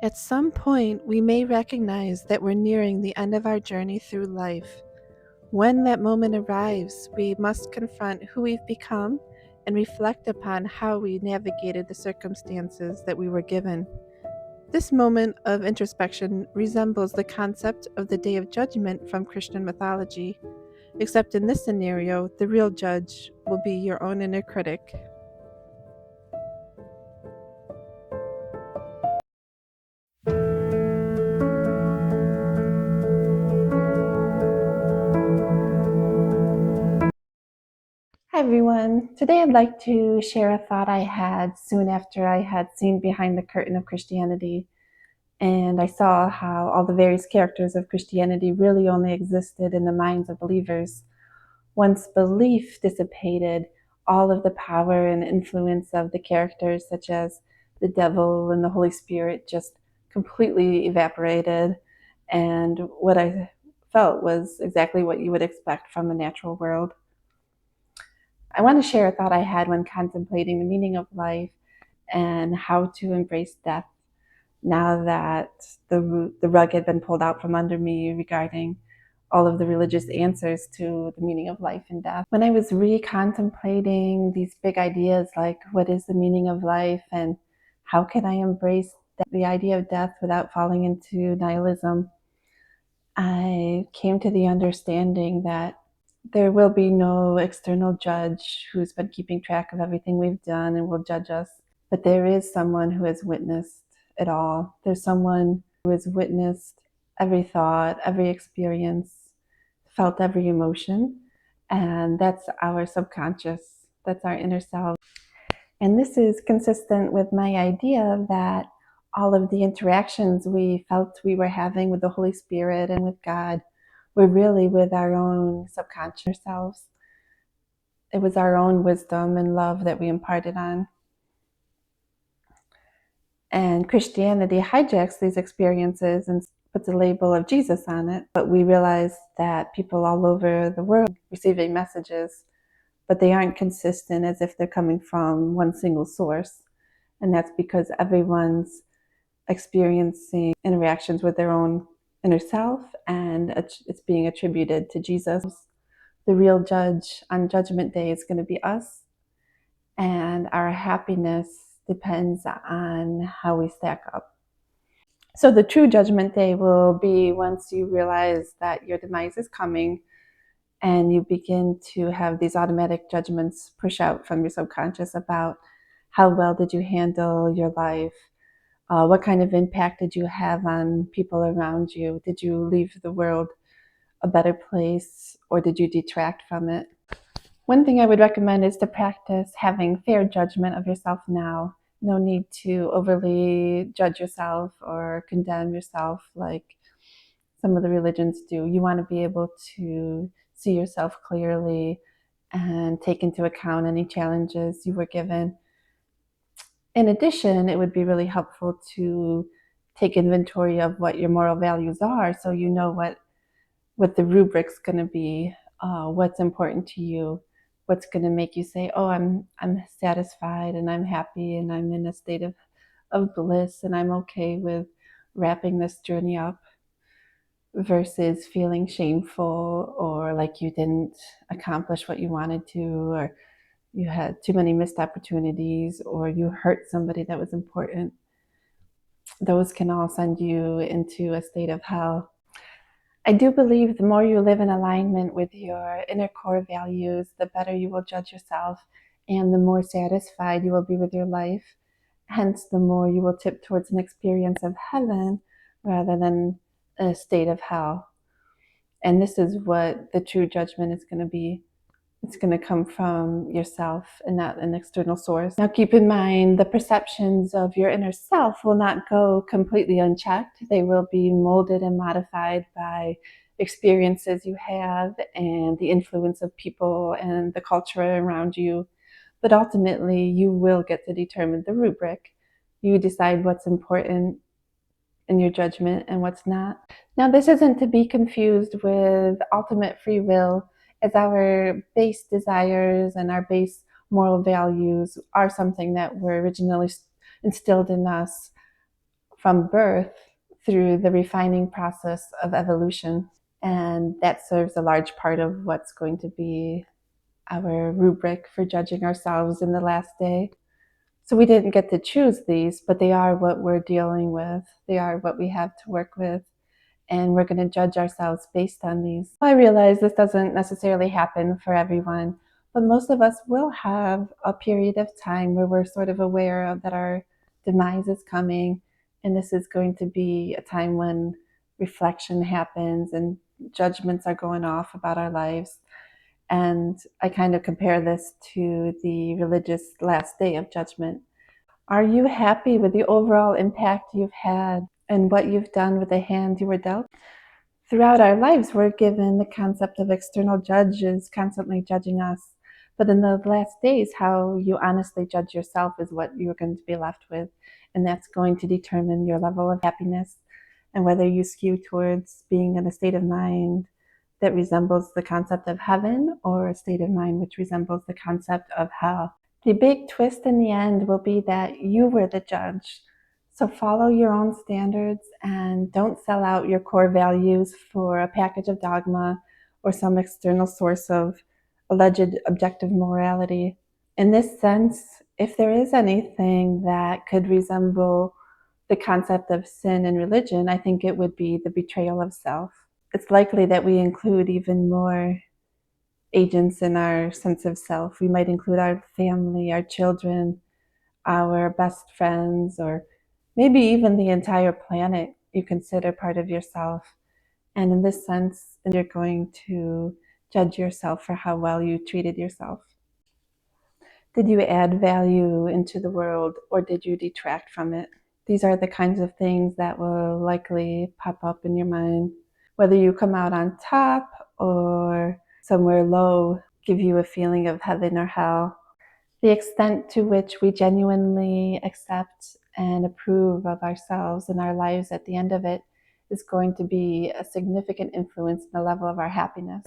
At some point, we may recognize that we're nearing the end of our journey through life. When that moment arrives, we must confront who we've become and reflect upon how we navigated the circumstances that we were given. This moment of introspection resembles the concept of the Day of Judgment from Christian mythology, except in this scenario, the real judge will be your own inner critic. Hi everyone. Today I'd like to share a thought I had soon after I had seen Behind the Curtain of Christianity, and I saw how all the various characters of Christianity really only existed in the minds of believers. Once belief dissipated, all of the power and influence of the characters, such as the devil and the Holy Spirit, just completely evaporated. And what I felt was exactly what you would expect from the natural world. I want to share a thought I had when contemplating the meaning of life and how to embrace death now that the rug had been pulled out from under me regarding all of the religious answers to the meaning of life and death. When I was re-contemplating these big ideas like what is the meaning of life and how can I embrace the idea of death without falling into nihilism, I came to the understanding that there will be no external judge who's been keeping track of everything we've done and will judge us. But there is someone who has witnessed it all. There's someone who has witnessed every thought, every experience, felt every emotion. And that's our subconscious. That's our inner self. And this is consistent with my idea that all of the interactions we felt we were having with the Holy Spirit and with God were really with our own subconscious selves. It was our own wisdom and love that we imparted on. And Christianity hijacks these experiences and puts a label of Jesus on it. But we realize that people all over the world are receiving messages, but they aren't consistent as if they're coming from one single source. And that's because everyone's experiencing interactions with their own inner self, and it's being attributed to Jesus. The real judge on Judgment Day is going to be us, and our happiness depends on how we stack up. So the true Judgment Day will be once you realize that your demise is coming and you begin to have these automatic judgments push out from your subconscious about how well did you handle your life. What kind of impact did you have on people around you? Did you leave the world a better place, or did you detract from it? One thing I would recommend is to practice having fair judgment of yourself now. No need to overly judge yourself or condemn yourself like some of the religions do. You want to be able to see yourself clearly and take into account any challenges you were given. In addition, it would be really helpful to take inventory of what your moral values are, so you know what the rubric's going to be, what's important to you, what's going to make you say, oh, I'm satisfied and I'm happy and I'm in a state of bliss and I'm okay with wrapping this journey up, versus feeling shameful or like you didn't accomplish what you wanted to, or you had too many missed opportunities, or you hurt somebody that was important. Those can all send you into a state of hell. I do believe the more you live in alignment with your inner core values, the better you will judge yourself and the more satisfied you will be with your life. Hence, the more you will tip towards an experience of heaven rather than a state of hell. And this is what the true judgment is going to be. It's going to come from yourself and not an external source. Now, keep in mind, the perceptions of your inner self will not go completely unchecked. They will be molded and modified by experiences you have and the influence of people and the culture around you. But ultimately, you will get to determine the rubric. You decide what's important in your judgment and what's not. Now, this isn't to be confused with ultimate free will, as our base desires and our base moral values are something that were originally instilled in us from birth through the refining process of evolution. And that serves a large part of what's going to be our rubric for judging ourselves in the last day. So we didn't get to choose these, but they are what we're dealing with. They are what we have to work with. And we're going to judge ourselves based on these. I realize this doesn't necessarily happen for everyone, but most of us will have a period of time where we're sort of aware of that our demise is coming. And this is going to be a time when reflection happens and judgments are going off about our lives. And I kind of compare this to the religious last day of judgment. Are you happy with the overall impact you've had and what you've done with the hand you were dealt? Throughout our lives, we're given the concept of external judges constantly judging us. But in the last days, how you honestly judge yourself is what you're going to be left with. And that's going to determine your level of happiness and whether you skew towards being in a state of mind that resembles the concept of heaven or a state of mind which resembles the concept of hell. The big twist in the end will be that you were the judge. So follow your own standards and don't sell out your core values for a package of dogma or some external source of alleged objective morality. In this sense, if there is anything that could resemble the concept of sin in religion, I think it would be the betrayal of self. It's likely that we include even more agents in our sense of self. We might include our family, our children, our best friends, or maybe even the entire planet you consider part of yourself. And in this sense, you're going to judge yourself for how well you treated yourself. Did you add value into the world or did you detract from it? These are the kinds of things that will likely pop up in your mind. Whether you come out on top or somewhere low, give you a feeling of heaven or hell. The extent to which we genuinely accept and approve of ourselves and our lives at the end of it is going to be a significant influence in the level of our happiness.